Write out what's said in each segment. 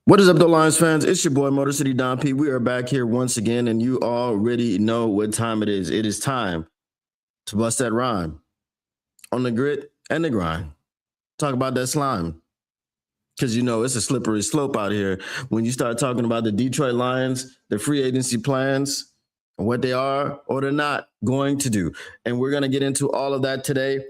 What is up, the Lions fans? It's your boy Motor City Don P. We are back here once again, and you already know what time it is. It is time to bust that rhyme on the grit and the grind. Talk about that slime. Because you know it's a slippery slope out here when you start talking about the Detroit Lions, the free agency plans, and what they are or they're not going to do. And we're going to get into all of that today.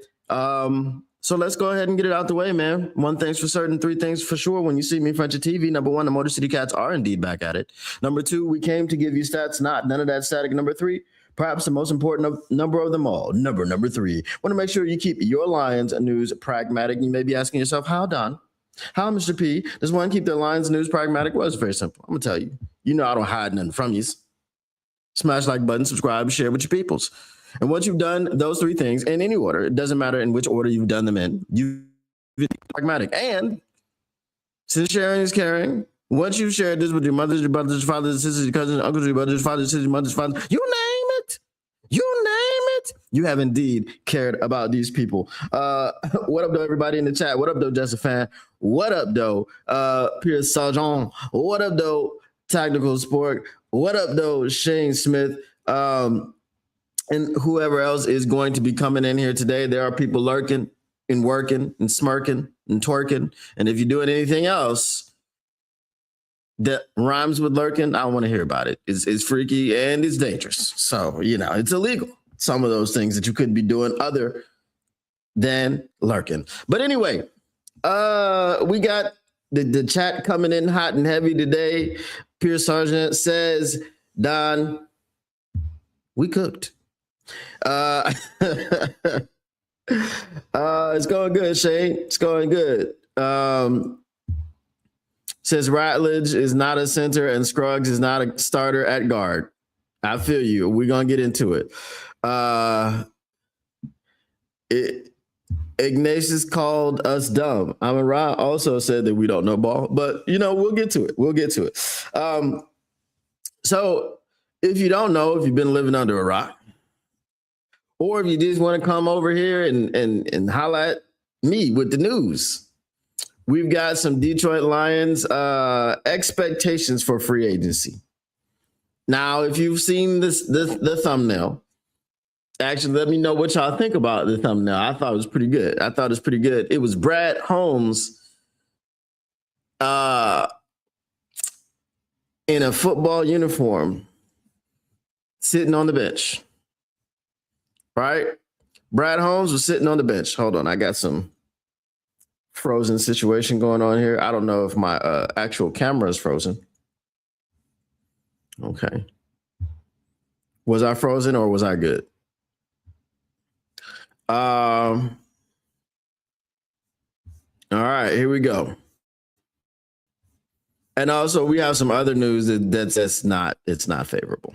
So let's go ahead and get it out the way, man. One thing's for certain, three things for sure. When you see me in front of TV, number one, the Motor City Cats are indeed back at it. Number two, we came to give you stats, not none of that static. Number three, perhaps the most important number of them all, number three. Want to make sure you keep your Lions news pragmatic. You may be asking yourself, how, Don? How, Mr. P, does one keep their Lions news pragmatic? Well, it's very simple. I'm going to tell you. You know I don't hide nothing from you. Smash like button, subscribe, share with your peoples. And once you've done those three things in any order, it doesn't matter in which order you've done them in, you've been pragmatic. And since sharing is caring, once you've shared this with your mothers, your brothers, your fathers, sisters, your cousins, uncles, your brothers, fathers, sisters, mothers, fathers, you name it. You have indeed cared about these people. What up, though, everybody in the chat? What up, though, Just a Fan? What up, though, Pierce Sargent? What up, though, Tactical Sport? What up, though, Shane Smith? And whoever else is going to be coming in here today. There are people lurking and working and smirking and twerking. And if you're doing anything else that rhymes with lurking, I don't want to hear about it. It's freaky and it's dangerous. So, you know, it's illegal. Some of those things that you could be doing other than lurking. But anyway, we got the chat coming in hot and heavy today. Pierce Sargent says, Don, we cooked. It's going good, Shane. It's going good. Says Ratledge is not a center and Scruggs is not a starter at guard. I feel you. We're gonna get into it. Ignatius called us dumb. Amon Ra also said that we don't know ball, but you know, we'll get to it. So if you don't know, if you've been living under a rock, or if you just want to come over here and holler at me with the news, we've got some Detroit Lions expectations for free agency. Now, if you've seen the thumbnail, actually, let me know what y'all think about the thumbnail. I thought it was pretty good. It was Brad Holmes in a football uniform sitting on the bench. Right? Brad Holmes was sitting on the bench. Hold on, I got some frozen situation going on here. I don't know if my actual camera is frozen. Okay. Was I frozen or was I good? All right, here we go. And also, we have some other news that's not favorable.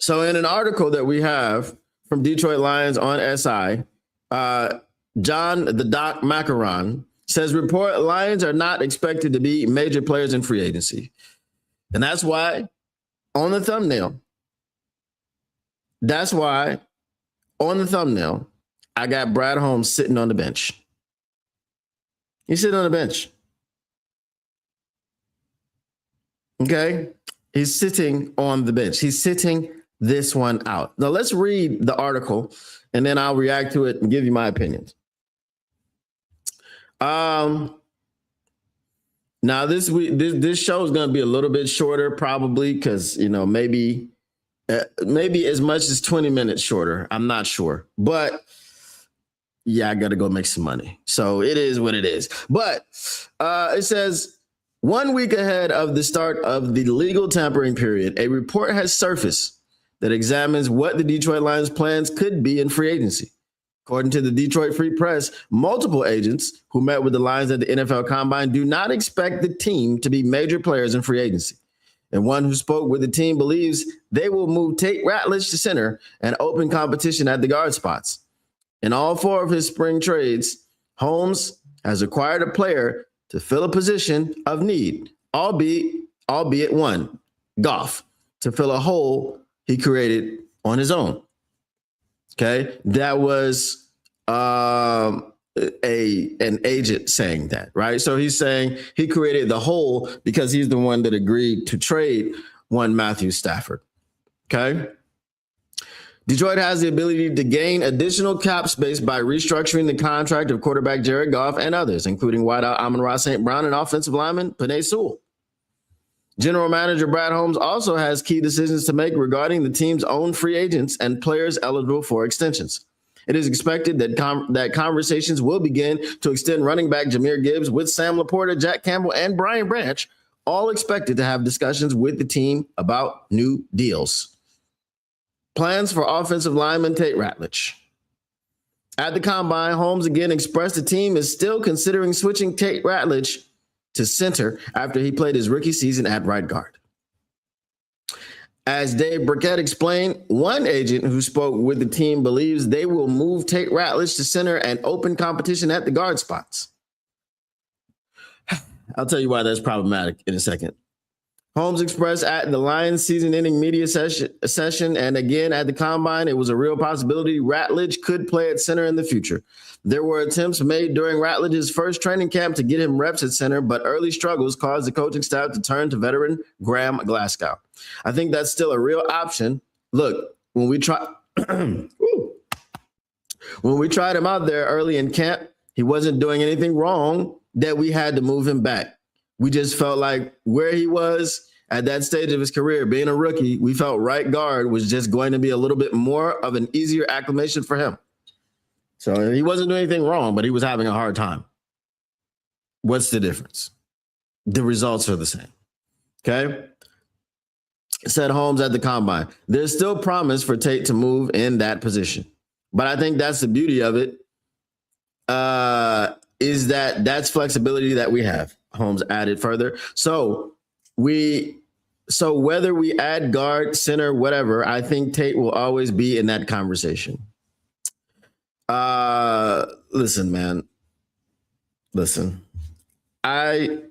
So in an article that we have from Detroit Lions on SI, John the Doc Macaron says report Lions are not expected to be major players in free agency. And that's why on the thumbnail, I got Brad Holmes sitting on the bench. He's sitting on the bench. Okay? He's sitting on the bench. He's sitting this one out. Now let's read the article and then I'll react to it and give you my opinions. Now this show is going to be a little bit shorter probably because, you know, maybe as much as 20 minutes shorter. I'm not sure, but yeah, I got to go make some money. So it is what it is. But it says 1 week ahead of the start of the legal tampering period, a report has surfaced that examines what the Detroit Lions plans could be in free agency. According to the Detroit Free Press, multiple agents who met with the Lions at the NFL Combine do not expect the team to be major players in free agency. And one who spoke with the team believes they will move Tate Ratledge to center and open competition at the guard spots. In all four of his spring trades, Holmes has acquired a player to fill a position of need, albeit one, Goff, to fill a hole he created on his own. Okay, that was an agent saying that, right? So he's saying he created the hole because he's the one that agreed to trade one Matthew Stafford. Okay. Detroit has the ability to gain additional cap space by restructuring the contract of quarterback Jared Goff and others, including wideout Amon-Ra St. Brown and offensive lineman Penei Sewell. General manager Brad Holmes also has key decisions to make regarding the team's own free agents and players eligible for extensions. It is expected that conversations will begin to extend running back Jahmyr Gibbs with Sam Laporta, Jack Campbell, and Brian Branch, all expected to have discussions with the team about new deals. Plans for offensive lineman Tate Ratledge. At the Combine, Holmes again expressed the team is still considering switching Tate Ratledge to center after he played his rookie season at right guard. As Dave Burkett explained, one agent who spoke with the team believes they will move Tate Ratledge to center and open competition at the guard spots. I'll tell you why that's problematic in a second. Holmes expressed at the Lions season-ending media session and again at the Combine, it was a real possibility Ratledge could play at center in the future. There were attempts made during Ratledge's first training camp to get him reps at center, but early struggles caused the coaching staff to turn to veteran Graham Glasgow. I think that's still a real option. Look, when we tried him out there early in camp, he wasn't doing anything wrong that we had to move him back. We just felt like where he was at that stage of his career, being a rookie, we felt right guard was just going to be a little bit more of an easier acclimation for him. So he wasn't doing anything wrong, but he was having a hard time. What's the difference? The results are the same. Okay? Said Holmes at the Combine. There's still promise for Tate to move in that position. But I think that's the beauty of it, is that that's flexibility that we have. Holmes added further. So whether we add guard, center, whatever, I think Tate will always be in that conversation. Listen, man. Listen. And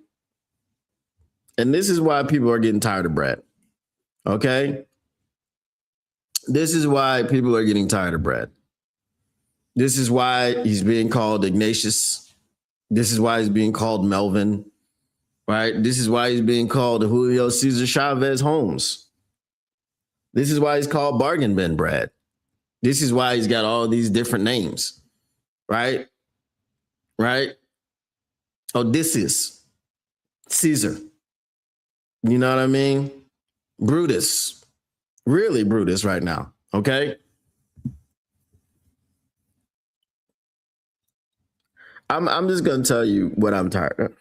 this is why people are getting tired of Brad. Okay? This is why people are getting tired of Brad. This is why he's being called Ignatius. This is why he's being called Melvin. Right? This is why he's being called Julio Cesar Chavez Holmes. This is why he's called Bargain Bin Brad. This is why he's got all these different names. Right? Right? Odysseus. Caesar. You know what I mean? Brutus. Really Brutus right now. Okay? I'm just going to tell you what I'm tired of.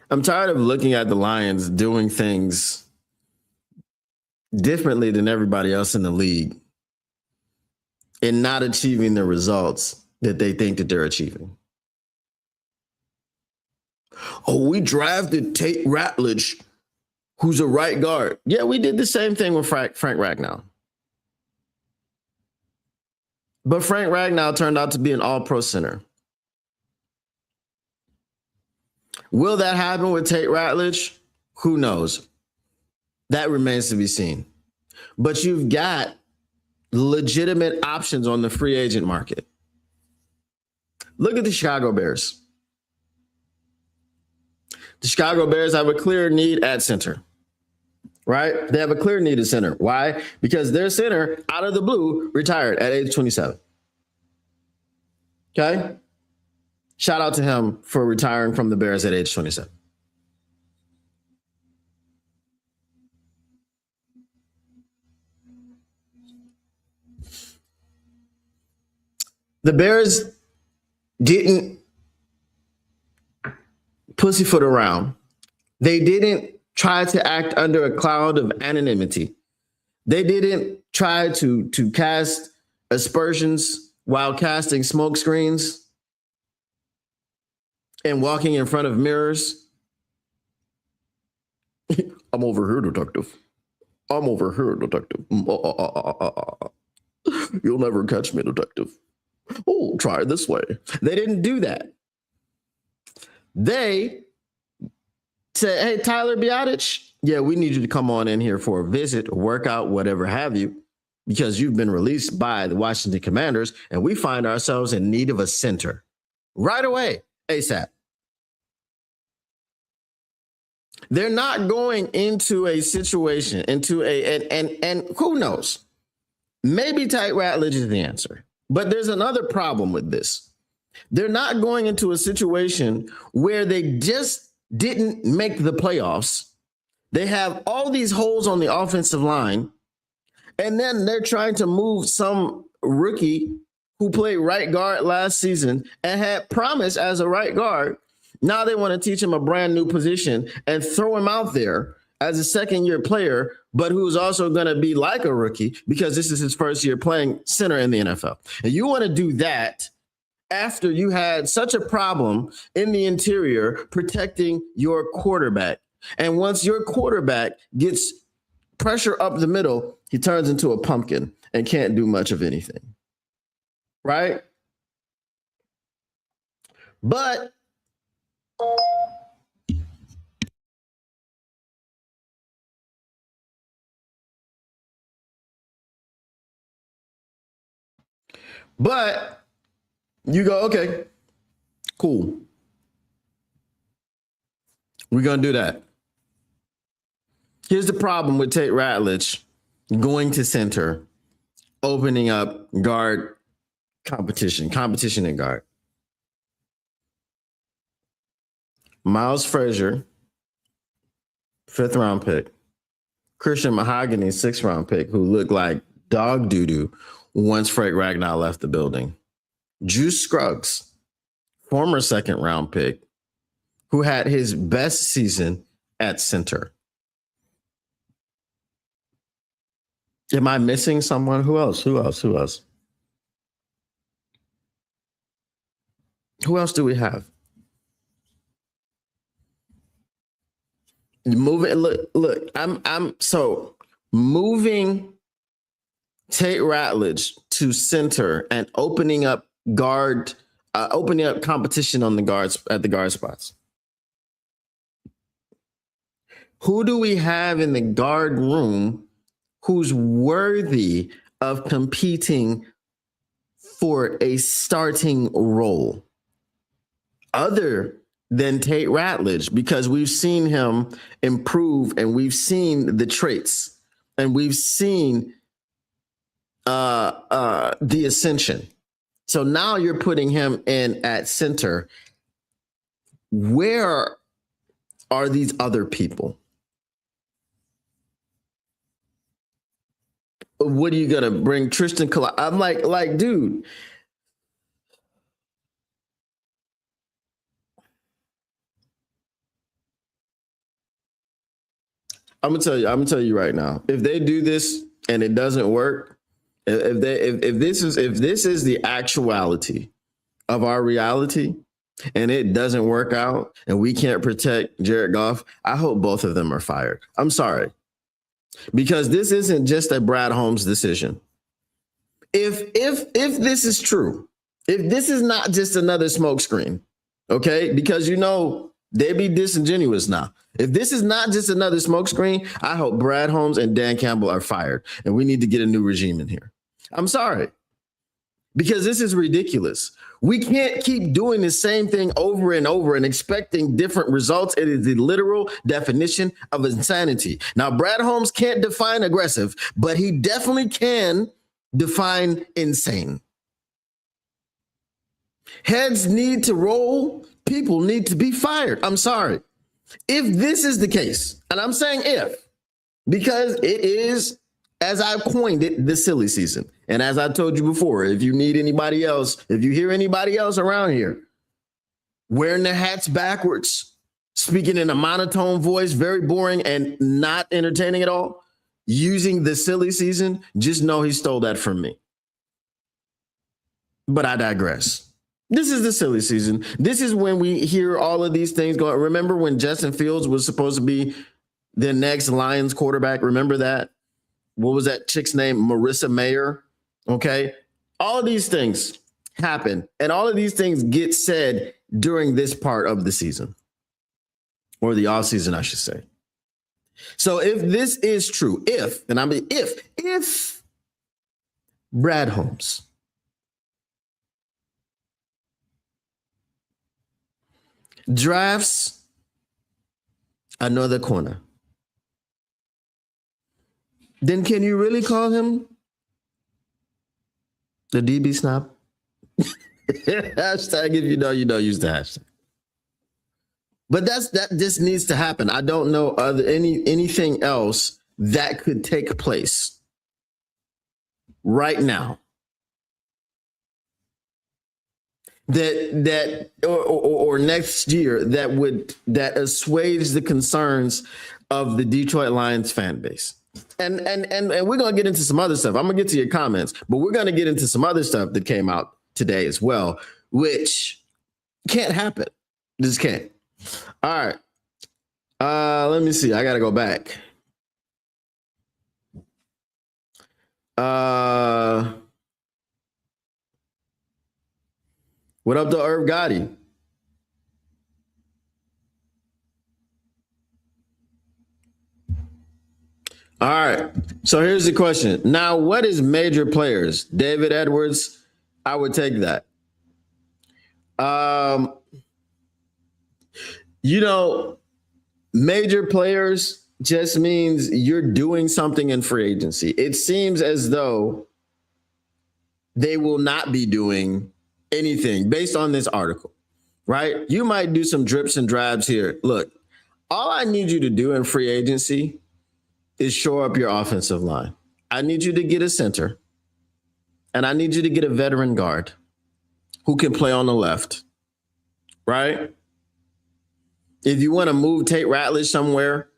I'm tired of looking at the Lions doing things differently than everybody else in the league and not achieving the results that they think that they're achieving. Oh, we drafted Tate Ratledge, who's a right guard. Yeah, we did the same thing with Frank Ragnow. But Frank Ragnow turned out to be an all-pro center. Will that happen with Tate Ratledge? Who knows? That remains to be seen. But you've got legitimate options on the free agent market. Look at the Chicago Bears. The Chicago Bears have a clear need at center, right? They have a clear need at center. Why? Because their center, out of the blue, retired at age 27. Okay? Shout out to him for retiring from the Bears at age 27. The Bears didn't pussyfoot around. They didn't try to act under a cloud of anonymity. They didn't try to cast aspersions while casting smoke screens and walking in front of mirrors. I'm over here, detective. I'm over here, detective. You'll never catch me, detective. Oh, try it this way. They didn't do that. They said, hey, Tyler Biadasz, yeah, we need you to come on in here for a visit, a workout, whatever have you. because you've been released by the Washington Commanders, and we find ourselves in need of a center right away, ASAP. They're not going into a situation, and who knows? Maybe Tate Ratledge is the answer. But there's another problem with this. They're not going into a situation where they just didn't make the playoffs. They have all these holes on the offensive line, and then they're trying to move some rookie who played right guard last season and had promise as a right guard. Now they want to teach him a brand new position and throw him out there as a second-year player, but who's also going to be like a rookie because this is his first year playing center in the NFL. And you want to do that after you had such a problem in the interior protecting your quarterback. And once your quarterback gets pressure up the middle, he turns into a pumpkin and can't do much of anything. Right? But you go, okay, cool. We're going to do that. Here's the problem with Tate Ratledge going to center, opening up guard competition in guard. Miles Frazier, 5th round pick. Christian Mahogany, 6th round pick, who looked like dog doo-doo once Frank Ragnow left the building. Juice Scruggs, former 2nd round pick, who had his best season at center. Am I missing someone? Who else? Who else do we have? Look, I'm so moving Tate Ratledge to center and opening up competition on the guards at the guard spots. Who do we have in the guard room who's worthy of competing for a starting role other than Tate Ratledge? Because we've seen him improve and we've seen the traits and we've seen the ascension. So now you're putting him in at center. Where are these other people? What are you gonna bring Tristan Collier? I'm like, dude. I'm gonna tell you right now. If they do this and it doesn't work, if this is the actuality of our reality and it doesn't work out and we can't protect Jared Goff, I hope both of them are fired. I'm sorry. Because this isn't just a Brad Holmes decision. If this is true, if this is not just another smokescreen, okay? Because they be disingenuous now. If this is not just another smokescreen, I hope Brad Holmes and Dan Campbell are fired, and we need to get a new regime in here. I'm sorry, because this is ridiculous. We can't keep doing the same thing over and over and expecting different results. It is the literal definition of insanity. Now, Brad Holmes can't define aggressive, but he definitely can define insane. Heads need to roll. People need to be fired. I'm sorry. If this is the case, and I'm saying if, because it is, as I coined it, the silly season. And as I told you before, if you need anybody else, if you hear anybody else around here wearing their hats backwards, speaking in a monotone voice, very boring and not entertaining at all, using the silly season, just know he stole that from me. But I digress. This is the silly season. This is when we hear all of these things going. Remember when Justin Fields was supposed to be the next Lions quarterback? Remember that? What was that chick's name? Marissa Mayer. Okay. All of these things happen. And all of these things get said during this part of the season, or the off season, I should say. So if this is true, if Brad Holmes. Drafts another corner. Then can you really call him the DB snob? Hashtag if you know, use the hashtag. But that just needs to happen. I don't know anything else that could take place right now that or next year that assuage the concerns of the Detroit Lions fan base. And we're gonna get into some other stuff. I'm gonna get to your comments, but we're gonna get into some other stuff that came out today as well, which can't happen. Just can't. All right. Let me see. I gotta go back. What up to Irv Gotti? All right. So here's the question. Now, what is major players? David Edwards, I would take that. Major players just means you're doing something in free agency. It seems as though they will not be doing anything based on this article, right? You might do some drips and drabs here. Look, all I need you to do in free agency is shore up your offensive line. I need you to get a center, and I need you to get a veteran guard who can play on the left, right? If you want to move Tate Ratledge somewhere,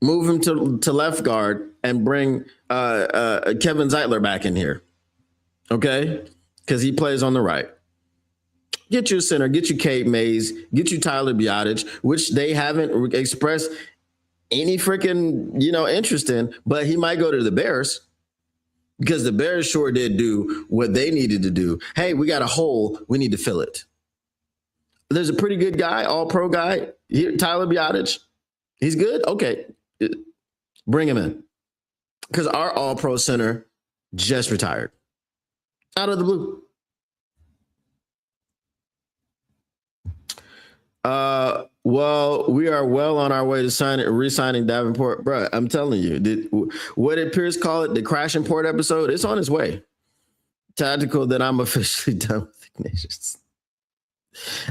move him to left guard and bring Kevin Zeitler back in here, okay? Because he plays on the right. Get you a center, get you Kate Mays, get you Tyler Biotic, which they haven't expressed any freaking, interest in, but he might go to the Bears because the Bears sure did do what they needed to do. Hey, we got a hole. We need to fill it. There's a pretty good guy, all-pro guy, here, Tyler Biotic. He's good? Okay. Bring him in. Because our all-pro center just retired. Out of the blue. Well, we are well on our way to re-signing Davenport. Bro, I'm telling you, what did Pierce call it? The Crash and Port episode? It's on its way. Tactical that I'm officially done with Ignatius.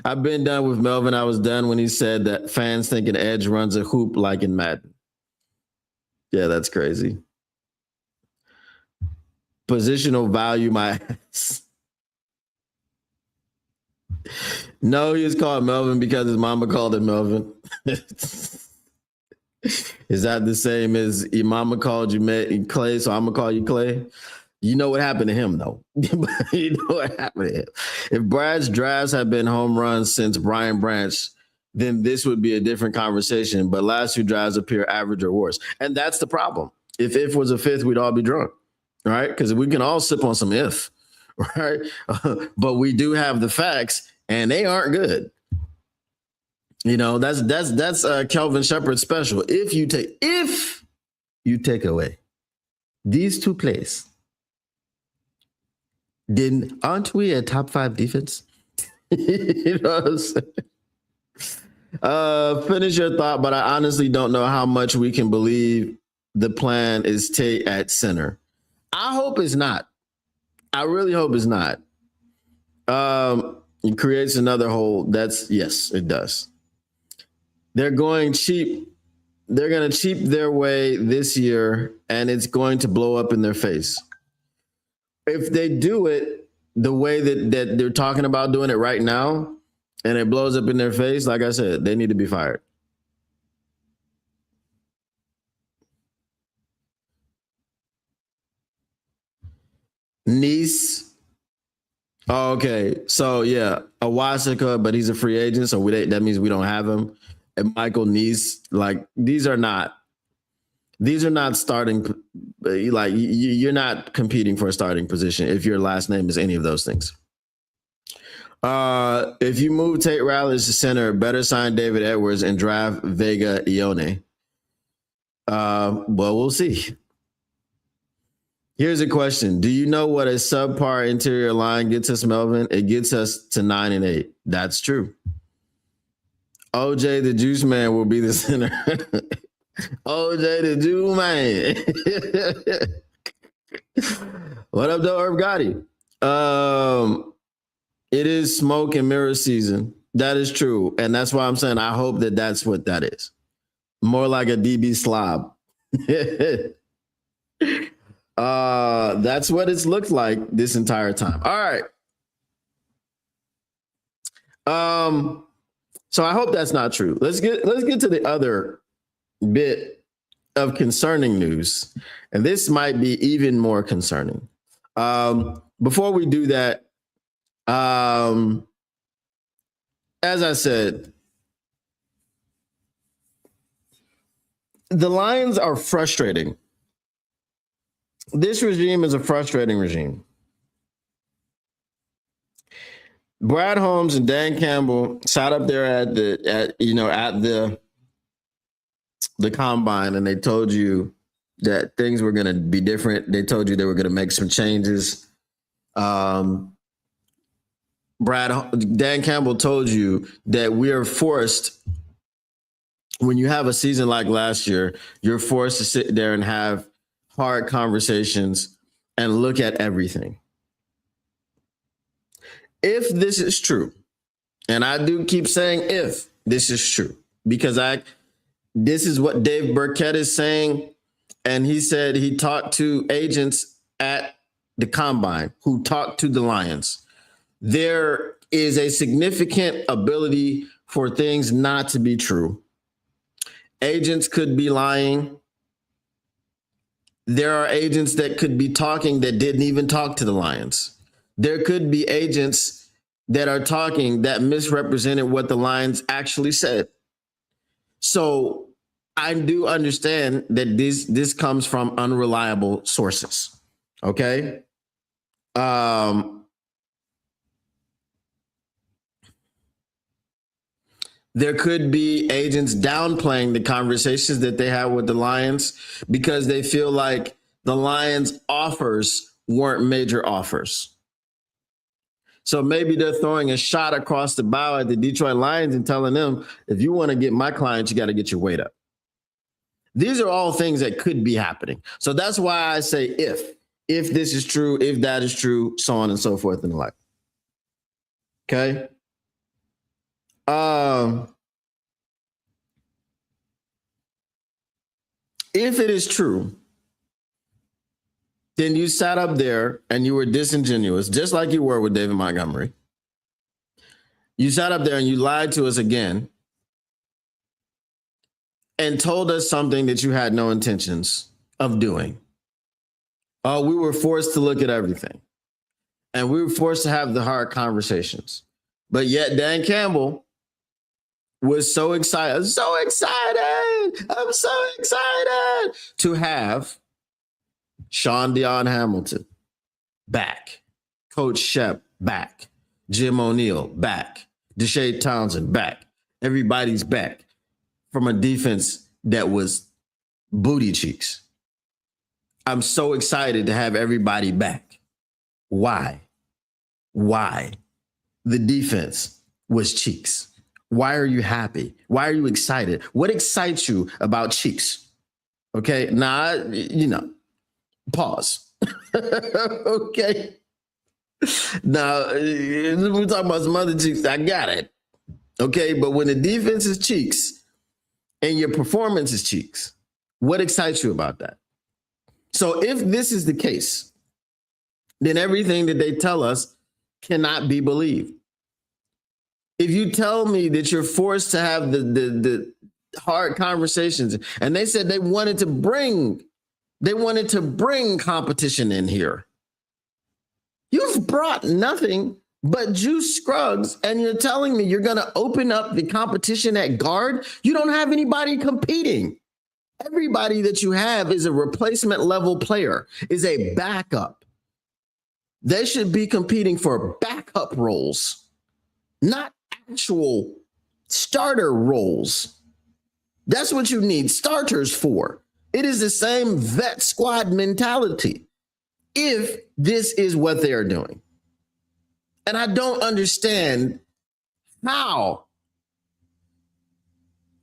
I've been done with Melvin. I was done when he said that fans think an edge runs a hoop like in Madden. Yeah, that's crazy. Positional value my ass. No, he was called Melvin because his mama called him Melvin. Is that the same as your mama called you Clay, so I'm going to call you Clay? You know what happened to him, though. You know what happened to him. If Brad's drafts had been home runs since Brian Branch, then this would be a different conversation. But last 2 drives appear average or worse. And that's the problem. If was a fifth, we'd all be drunk, right? Because we can all sip on some if, right? But we do have the facts, and they aren't good. That's Kelvin Shepard special. If you take away these 2 plays, then aren't we a top 5 defense? You know what I'm saying? Finish your thought, but I honestly don't know how much we can believe the plan is Tate at center. I hope it's not. I really hope it's not. It creates another hole. Yes, it does. They're going cheap. They're going to cheap their way this year, and it's going to blow up in their face. If they do it the way that they're talking about doing it right now, and it blows up in their face, like I said, they need to be fired. Nice. Oh, okay. So, yeah, Awasika, but he's a free agent, so that means we don't have him. And Michael Nice, these are not starting, you're not competing for a starting position if your last name is any of those things. If you move Tate Ratledge to center, better sign David Edwards and draft Vega Ione. Well, we'll see. Here's a question. Do you know what a subpar interior line gets us, Melvin? It gets us to 9-8. That's true. OJ the Juice Man will be the center. OJ the Juice Man. What up, though, Herb Gotti? It is smoke and mirror season. That is true. And that's why I'm saying I hope that that's what that is. More like a DB slob. That's what it's looked like this entire time. All right. So I hope that's not true. Let's get to the other bit of concerning news. And this might be even more concerning. Before we do that, as I said, the Lions are frustrating. This regime is a frustrating regime. Brad Holmes and Dan Campbell sat up there at the combine, and they told you that things were going to be different. They told you they were going to make some changes. Dan Campbell told you that we are forced, when you have a season like last year, you're forced to sit there and have hard conversations and look at everything. If this is true, and I do keep saying if this is true, because this is what Dave Burkett is saying, and he said he talked to agents at the combine who talked to the Lions. There is a significant ability for things not to be true. Agents could be lying. There are agents that could be talking that didn't even talk to the Lions. There could be agents that are talking that misrepresented what the Lions actually said. So I do understand that this comes from unreliable sources. Okay. There could be agents downplaying the conversations that they had with the Lions because they feel like the Lions' offers weren't major offers. So maybe they're throwing a shot across the bow at the Detroit Lions and telling them, if you want to get my clients, you got to get your weight up. These are all things that could be happening. So that's why I say if this is true, if that is true, so on and so forth and the like. Okay. If it is true, then you sat up there and you were disingenuous, just like you were with David Montgomery. You sat up there and you lied to us again and told us something that you had no intentions of doing. We were forced to look at everything, and we were forced to have the hard conversations. But yet Dan Campbell was so excited. I'm so excited to have Sean Dion Hamilton back, Coach Shep back, Jim O'Neill back, Deshae Townsend back. Everybody's back from a defense that was booty cheeks. I'm so excited to have everybody back. Why? The defense was cheeks. Why are you happy? Why are you excited? What excites you about cheeks? Okay, pause. Okay. Now, we're talking about some other cheeks. I got it. Okay, but when the defense is cheeks and your performance is cheeks, what excites you about that? So if this is the case, then everything that they tell us cannot be believed. If you tell me that you're forced to have the hard conversations, and they said they wanted to bring competition in here. You've brought nothing but Juice Scruggs, and you're telling me you're going to open up the competition at guard? You don't have anybody competing. Everybody that you have is a replacement level player, is a backup. They should be competing for backup roles, not actual starter roles. That's what you need starters for. It is the same vet squad mentality. if this is what they are doing. And I don't understand how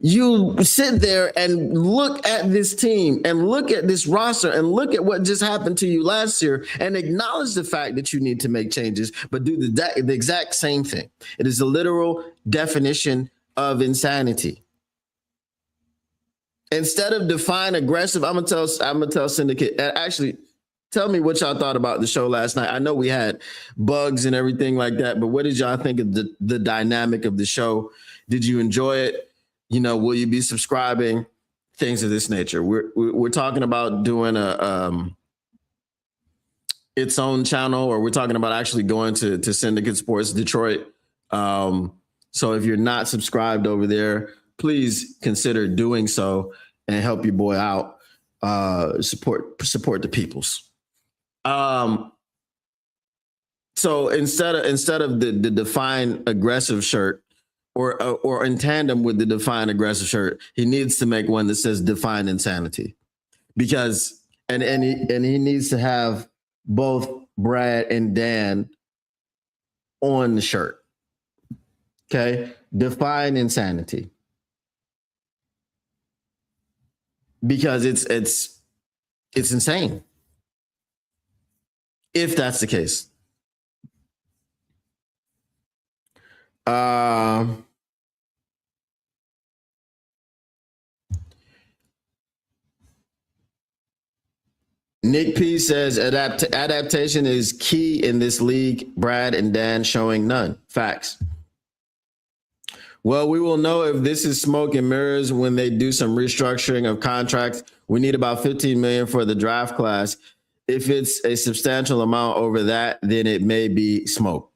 you sit there and look at this team and look at this roster and look at what just happened to you last year and acknowledge the fact that you need to make changes, but do the exact same thing. It is a literal definition of insanity. Instead of define aggressive, I'm gonna tell Syndicate. Actually, tell me what y'all thought about the show last night. I know we had bugs and everything like that, but what did y'all think of the dynamic of the show? Did you enjoy it? Will you be subscribing? Things of this nature. We're talking about doing its own channel, or we're talking about actually going to Syndicate Sports Detroit. So if you're not subscribed over there, please consider doing so and help your boy out. Support the peoples. So instead of the define aggressive shirt, or in tandem with the define aggressive shirt, he needs to make one that says define insanity, because and he needs to have both Brad and Dan on the shirt. Okay, define insanity, because it's insane if that's the case. Nick P says adaptation is key in this league. Brad and Dan showing none. Facts. Well, we will know if this is smoke and mirrors when they do some restructuring of contracts. We need about $15 million for the draft class. If it's a substantial amount over that, then it may be smoke.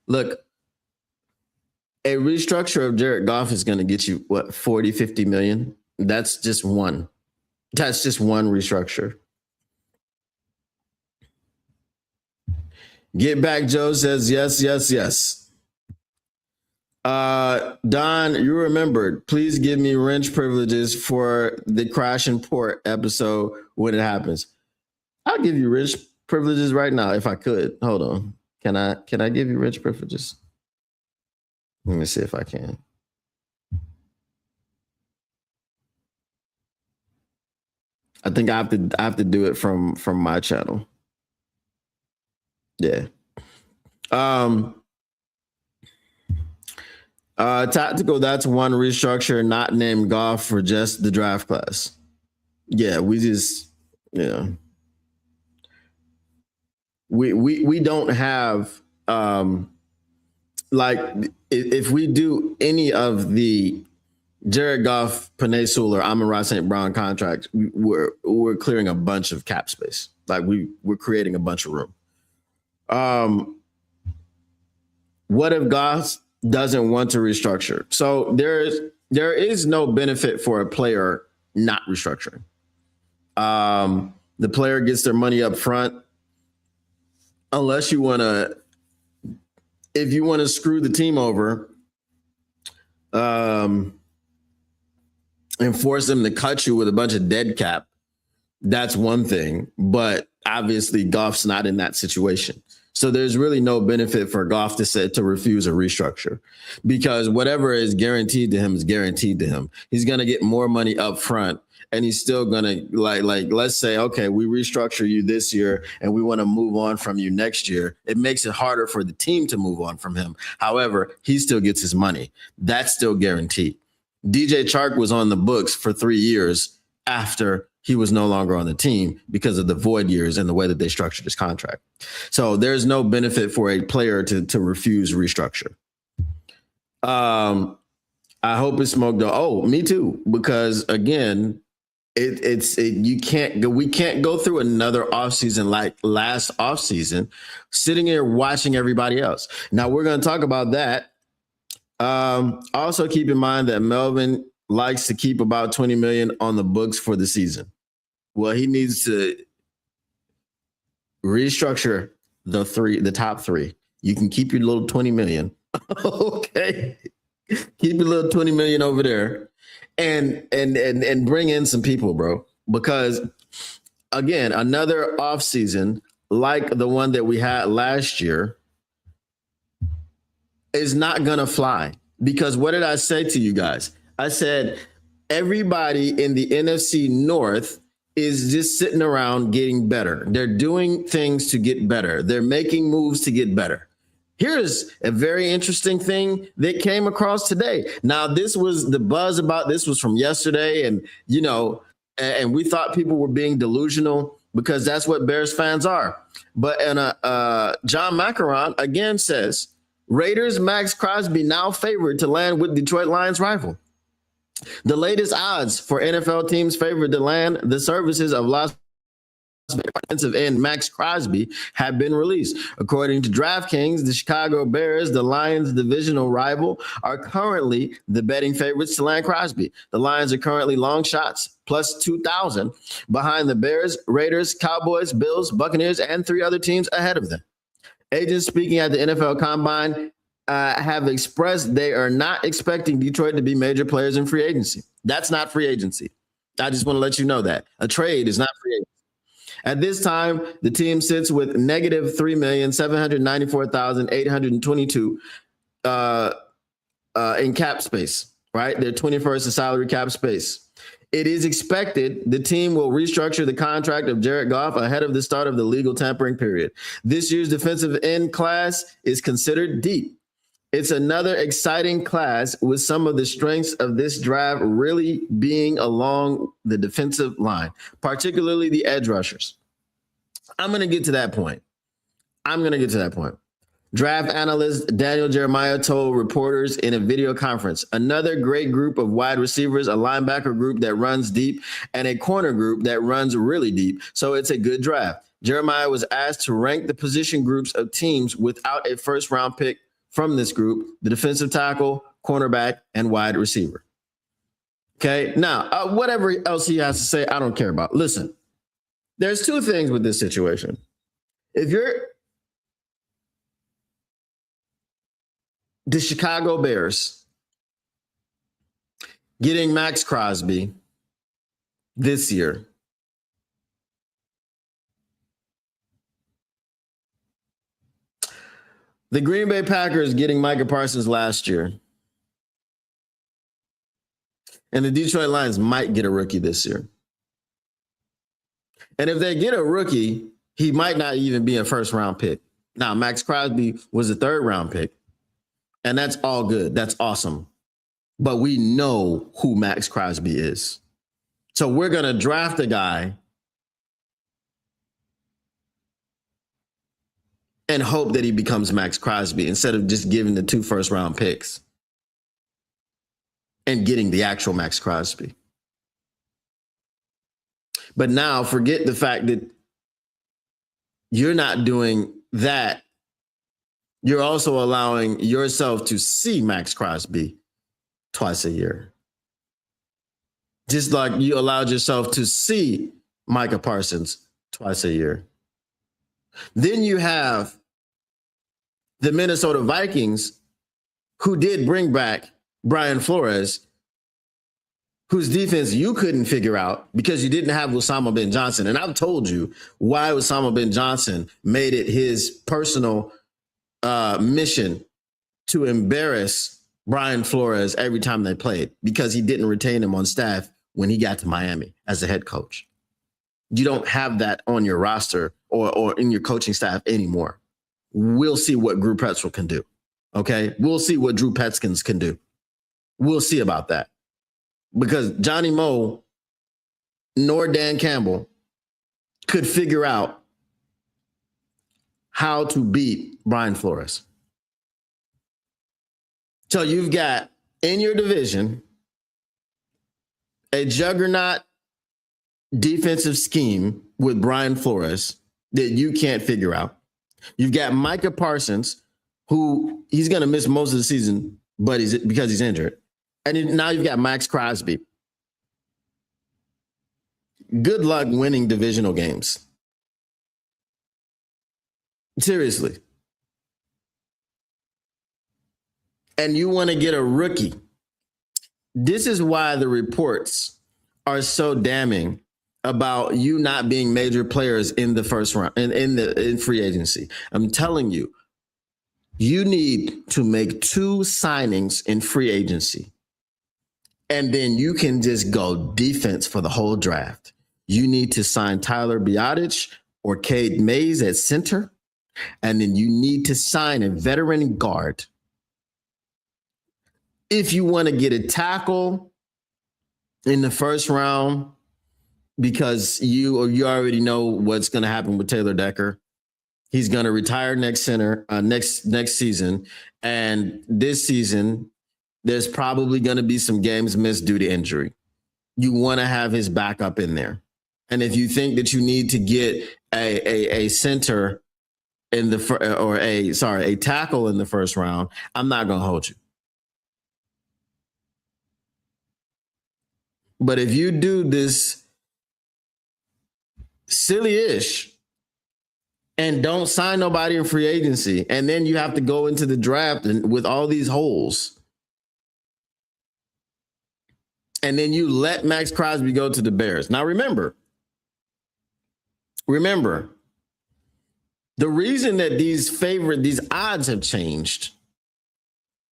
Look, a restructure of Jared Goff is going to get you, what, 40, 50 million? That's just one. That's just one restructure. Get Back Joe says, yes. Don, you remembered. Please give me wrench privileges for the Crash and Port episode when it happens. I'll give you wrench privileges right now if I could. Hold on. Can I give you wrench privileges? Let me see if I can. I think I have to do it from my channel. Yeah. Tactical, that's one restructure not named Goff for just the draft class. Yeah, we just, we don't have like, if we do any of the Jared Goff, Penei Sewell, or Amon-Ra St. Brown contracts, we're clearing a bunch of cap space. Like we're creating a bunch of room. What if Goff doesn't want to restructure? So there is no benefit for a player not restructuring. The player gets their money up front, unless you want to. If you want to screw the team over, and force them to cut you with a bunch of dead cap, that's one thing. But obviously, Goff's not in that situation. So there's really no benefit for Goff to refuse a restructure, because whatever is guaranteed to him is guaranteed to him. He's going to get more money up front, and he's still going to like, let's say, okay, we restructure you this year and we want to move on from you next year. It makes it harder for the team to move on from him. However, he still gets his money. That's still guaranteed. DJ Chark was on the books for 3 years after he was no longer on the team because of the void years and the way that they structured his contract. So there's no benefit for a player to refuse restructure. I hope it's smoked though. Oh, me too. Because again, we can't go through another offseason like last offseason, sitting here watching everybody else. Now we're going to talk about that. Also keep in mind that Melvin likes to keep about 20 million on the books for the season. Well, he needs to restructure the top three. You can keep your little 20 million. Okay. Keep your little 20 million over there and bring in some people, bro. Because again, another offseason like the one that we had last year is not going to fly. Because what did I say to you guys? I said, everybody in the NFC North is just sitting around getting better. They're doing things to get better. They're making moves to get better. Here's a very interesting thing that came across today. Now, this was the buzz about this was from yesterday, and and we thought people were being delusional because that's what Bears fans are. But John Macaron again says Raiders Max Crosby now favored to land with Detroit Lions rival. The latest odds for NFL teams favored to land the services of Las Vegas defensive end Max Crosby have been released. According to DraftKings, the Chicago Bears, the Lions' divisional rival, are currently the betting favorites to land Crosby. The Lions are currently long shots, plus 2,000, behind the Bears, Raiders, Cowboys, Bills, Buccaneers, and 3 other teams ahead of them. Agents speaking at the NFL Combine have expressed they are not expecting Detroit to be major players in free agency. That's not free agency. I just want to let you know that. A trade is not free agency. At this time, the team sits with negative $3,794,822 in cap space, right? They're 21st in salary cap space. It is expected the team will restructure the contract of Jared Goff ahead of the start of the legal tampering period. This year's defensive end class is considered deep. It's another exciting class with some of the strengths of this draft really being along the defensive line, particularly the edge rushers. I'm going to get to that point. Draft analyst Daniel Jeremiah told reporters in a video conference, another great group of wide receivers, a linebacker group that runs deep, and a corner group that runs really deep. So it's a good draft. Jeremiah was asked to rank the position groups of teams without a first-round pick from this group: the defensive tackle, cornerback, and wide receiver. Okay, now, whatever else he has to say, I don't care about. Listen, there's 2 things with this situation. If you're the Chicago Bears getting Max Crosby this year, the Green Bay Packers getting Micah Parsons last year, and the Detroit Lions might get a rookie this year. And if they get a rookie, he might not even be a first-round pick. Now, Max Crosby was a 3rd-round pick, and that's all good. That's awesome. But we know who Max Crosby is. So we're going to draft a guy and hope that he becomes Max Crosby instead of just giving the 2 first-round picks and getting the actual Max Crosby. But now forget the fact that you're not doing that. You're also allowing yourself to see Max Crosby twice a year. Just like you allowed yourself to see Micah Parsons twice a year. Then you have the Minnesota Vikings, who did bring back Brian Flores, whose defense you couldn't figure out because you didn't have Osama bin Johnson. And I've told you why Osama bin Johnson made it his personal mission to embarrass Brian Flores every time they played, because he didn't retain him on staff when he got to Miami as a head coach. You don't have that on your roster or in your coaching staff anymore. We'll see what Drew Petzl can do. Okay. We'll see what Drew Petzkins can do. We'll see about that, because Johnny Moe nor Dan Campbell could figure out how to beat Brian Flores. So you've got in your division a juggernaut defensive scheme with Brian Flores that you can't figure out. You've got Micah Parsons, who he's going to miss most of the season, but because he's injured. And now you've got Max Crosby. Good luck winning divisional games. Seriously. And you want to get a rookie. This is why the reports are so damning about you not being major players in the first round in free agency. I'm telling you, you need to make 2 signings in free agency. And then you can just go defense for the whole draft. You need to sign Tyler Biadasz or Cade Mays at center. And then you need to sign a veteran guard. If you want to get a tackle in the first round, because you already know what's going to happen with Taylor Decker. He's going to retire next season. And this season, there's probably going to be some games missed due to injury. You want to have his backup in there. And if you think that you need to get a center in the a tackle in the first round, I'm not going to hold you. But if you do this silly-ish and don't sign nobody in free agency, and then you have to go into the draft and with all these holes, and then you let Max Crosby go to the Bears. Now remember, the reason that these odds have changed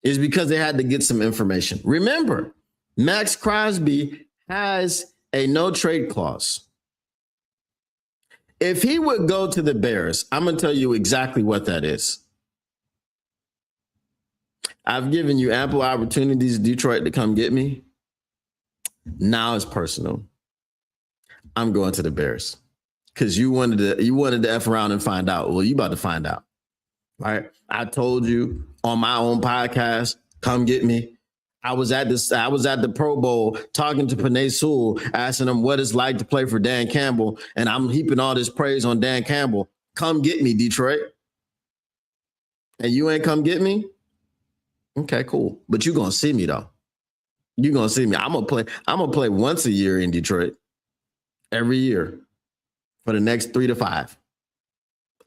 is because they had to get some information. Remember, Max Crosby has a no trade clause. If he would go to the Bears, I'm going to tell you exactly what that is. I've given you ample opportunities, Detroit, to come get me. Now it's personal. I'm going to the Bears because you wanted to F around and find out. Well, you about to find out, right? I told you on my own podcast, come get me. I was at the Pro Bowl talking to Penei Sewell, asking him what it's like to play for Dan Campbell, and I'm heaping all this praise on Dan Campbell. Come get me, Detroit. And you ain't come get me? Okay, cool. But you're gonna see me though. You're gonna see me. I'm gonna play once a year in Detroit. Every year for the next 3 to 5.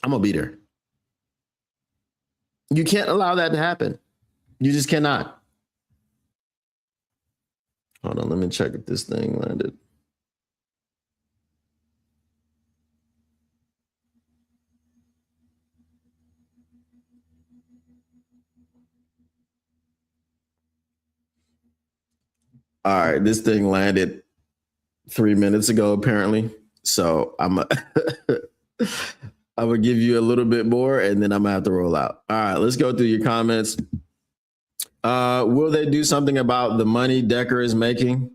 I'm gonna be there. You can't allow that to happen. You just cannot. Hold on, let me check if this thing landed. All right, this thing landed 3 minutes ago, apparently. So I'm gonna give you a little bit more, and then I'm gonna have to roll out. All right, let's go through your comments. Will they do something about the money Decker is making?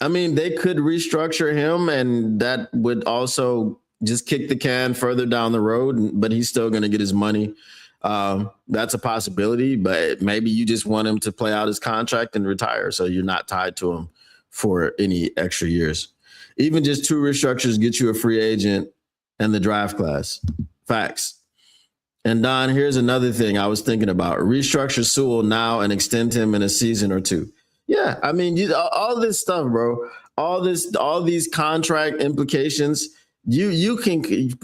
I mean, they could restructure him, and that would also just kick the can further down the road, but he's still going to get his money. That's a possibility, but maybe you just want him to play out his contract and retire, so you're not tied to him for any extra years. Even just 2 restructures get you a free agent and the draft class. Facts. And Don, here's another thing I was thinking about. Restructure Sewell now and extend him in a season or 2. Yeah, I mean, all this stuff, bro. All these contract implications, you can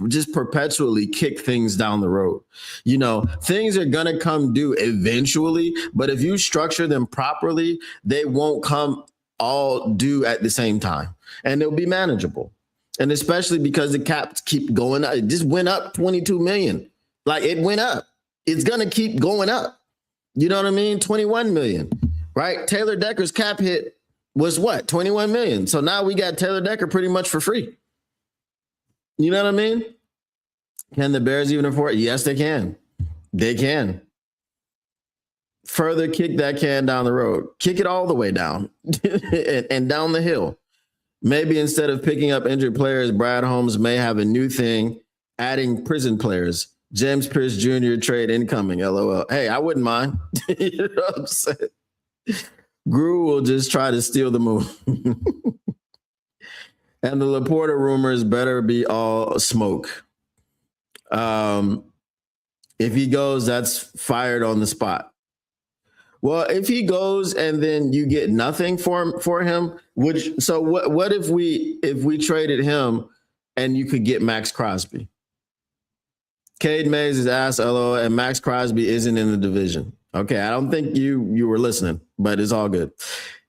just perpetually kick things down the road. You know, things are gonna come due eventually, but if you structure them properly, they won't come all due at the same time, and they'll be manageable. And especially because the caps keep going up. It just went up 22 million. Like it went up. It's going to keep going up. You know what I mean? 21 million, right? Taylor Decker's cap hit was what? 21 million. So now we got Taylor Decker pretty much for free. You know what I mean? Can the Bears even afford it? Yes, they can. They can. Further kick that can down the road. Kick it all the way down and down the hill. Maybe instead of picking up injured players, Brad Holmes may have a new thing, adding prison players. James Pierce Jr. trade incoming, LOL. Hey, I wouldn't mind. You know what I'm saying? Gru will just try to steal the move. And the Laporta rumors better be all smoke. If he goes, that's fired on the spot. Well, if he goes and then you get nothing for him, what if we traded him and you could get Max Crosby? Cade Mays is asked, LOL, and Max Crosby isn't in the division. Okay, I don't think you were listening, but it's all good.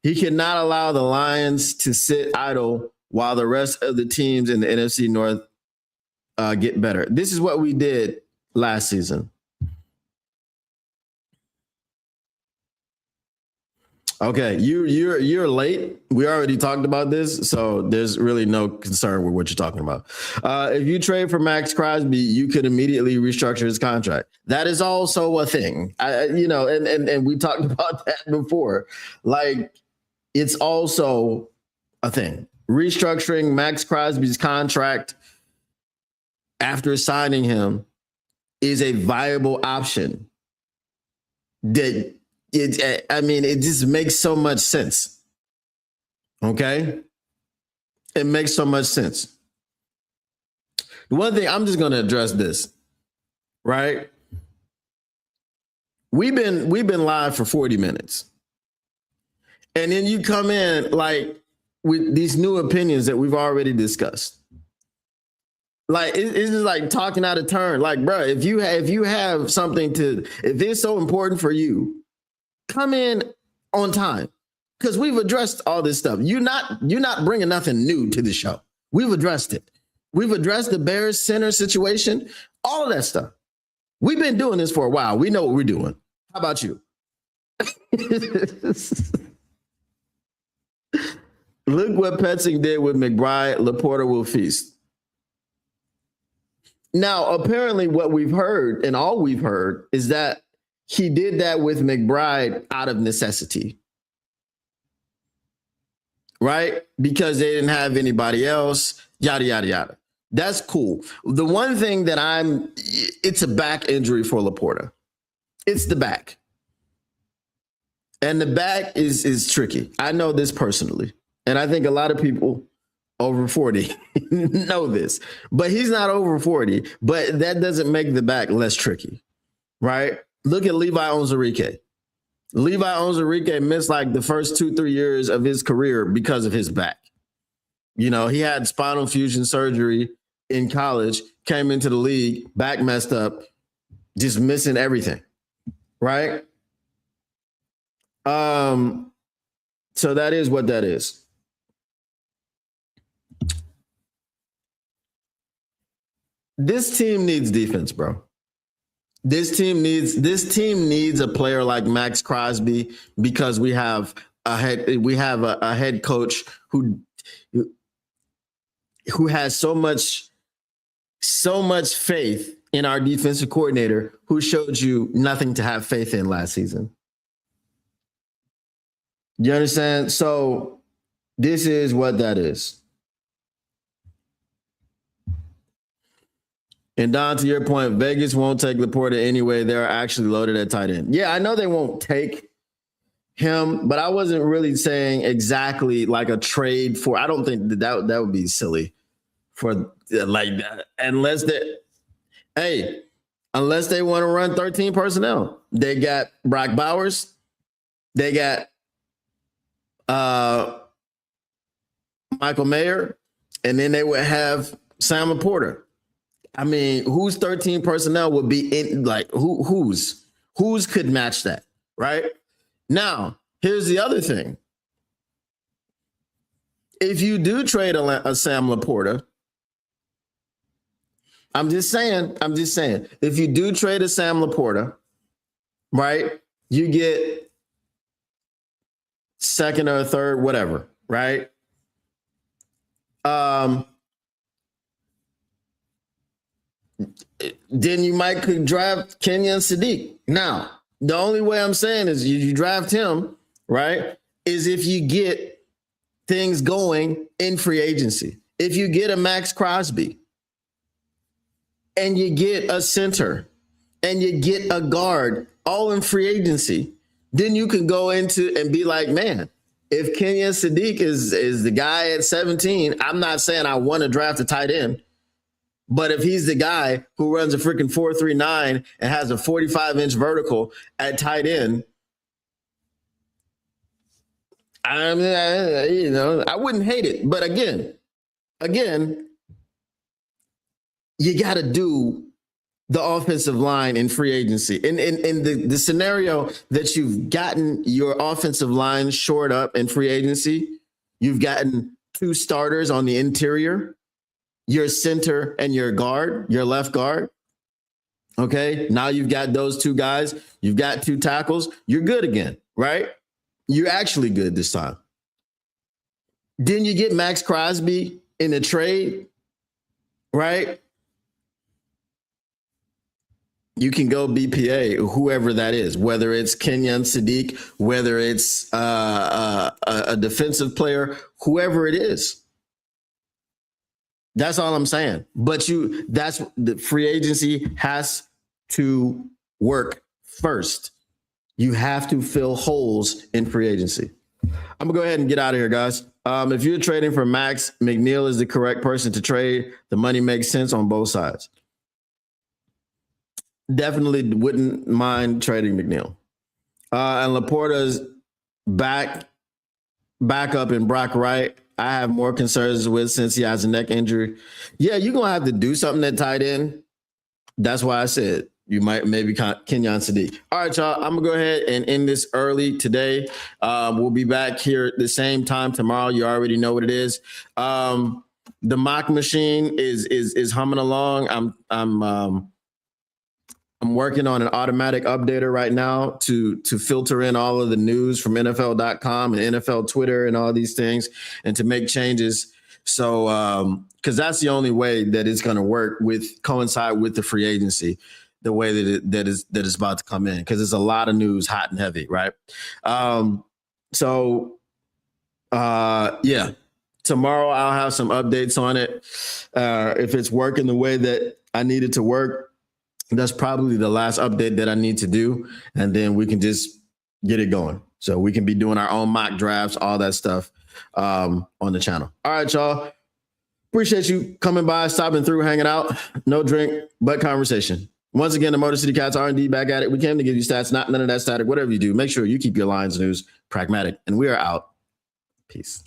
He cannot allow the Lions to sit idle while the rest of the teams in the NFC North get better. This is what we did last season. Okay, you're late. We already talked about this, so there's really no concern with what you're talking about. If you trade for Max Crosby, you could immediately restructure his contract. That is also a thing. And we talked about that before. Like, it's also a thing. Restructuring Max Crosby's contract after signing him is a viable option. It just makes so much sense. Okay? It makes so much sense. The one thing, I'm just going to address this, right? We've been live for 40 minutes. And then you come in like with these new opinions that we've already discussed. Like, it's just like talking out of turn. Like, bro, if you have something if it's so important for you, come in on time, because we've addressed all this stuff. You're not bringing nothing new to the show. We've addressed it. We've addressed the Bears center situation, all of that stuff. We've been doing this for a while. We know what we're doing. How about you? Look what Petzing did with McBride. Laporta will feast. Now, apparently what we've heard, and all we've heard, is that he did that with McBride out of necessity, right? Because they didn't have anybody else, yada, yada, yada. That's cool. The one thing that it's a back injury for Laporta. It's the back. And the back is tricky. I know this personally. And I think a lot of people over 40 know this. But he's not over 40. But that doesn't make the back less tricky, right? Look at Levi Onwuzurike. Levi Onwuzurike missed like the first 2-3 years of his career because of his back. You know, he had spinal fusion surgery in college, came into the league, back messed up, just missing everything, right? So that is what that is. This team needs defense, bro. This team needs a player like Max Crosby, because we have a head coach who has so much faith in our defensive coordinator, who showed you nothing to have faith in last season. You understand? So this is what that is. And Don, to your point, Vegas won't take Laporta anyway. They're actually loaded at tight end. Yeah, I know they won't take him, but I wasn't really saying exactly like a trade for. I don't think that would be silly for like that, unless they want to run 13 personnel. They got Brock Bowers, they got Michael Mayer, and then they would have Sam Laporta. I mean, whose 13 personnel would be in, like, whose could match that, right? Now, here's the other thing. If you do trade a Sam Laporta, I'm just saying, if you do trade a Sam Laporta, right, you get second or third, whatever, right? Then you might could draft Kenyon Sadiq. Now, the only way I'm saying is you draft him, right, is if you get things going in free agency. If you get a Max Crosby and you get a center and you get a guard all in free agency, then you can go into and be like, man, if Kenyon Sadiq is the guy at 17, I'm not saying I want to draft a tight end. But if he's the guy who runs a freaking 4.39 and has a 45-inch vertical at tight end, I mean, I wouldn't hate it. But again, you got to do the offensive line in free agency. In the scenario that you've gotten your offensive line shored up in free agency, you've gotten 2 starters on the interior, your center and your guard, your left guard. Okay, now you've got those 2 guys, you've got 2 tackles, you're good again, right? You're actually good this time. Then you get Max Crosby in a trade, right? You can go BPA, whoever that is, whether it's Kenyon Sadiq, whether it's a defensive player, whoever it is. That's all I'm saying. But that's the free agency has to work first. You have to fill holes in free agency. I'm gonna go ahead and get out of here, guys. If you're trading for Max, McNeil is the correct person to trade. The money makes sense on both sides. Definitely wouldn't mind trading McNeil. And Laporta's back up in Brock Wright. I have more concerns with since he has a neck injury. Yeah, you're going to have to do something at tight end. That's why I said you might maybe Kenyon Sadiq. All right, y'all. I'm going to go ahead and end this early today. We'll be back here at the same time tomorrow. You already know what it is. The mock machine is humming along. I'm working on an automatic updater right now to filter in all of the news from NFL.com and NFL Twitter and all these things and to make changes. So, because that's the only way that it's going to coincide with the free agency, the way that is about to come in, because there's a lot of news hot and heavy, right? Yeah, tomorrow I'll have some updates on it. If it's working the way that I need it to work, that's probably the last update that I need to do. And then we can just get it going. So we can be doing our own mock drafts, all that stuff on the channel. All right, y'all. Appreciate you coming by, stopping through, hanging out. No drink, but conversation. Once again, the Motor City Cats R&D back at it. We came to give you stats, not none of that static. Whatever you do, make sure you keep your Lions news pragmatic. And we are out. Peace.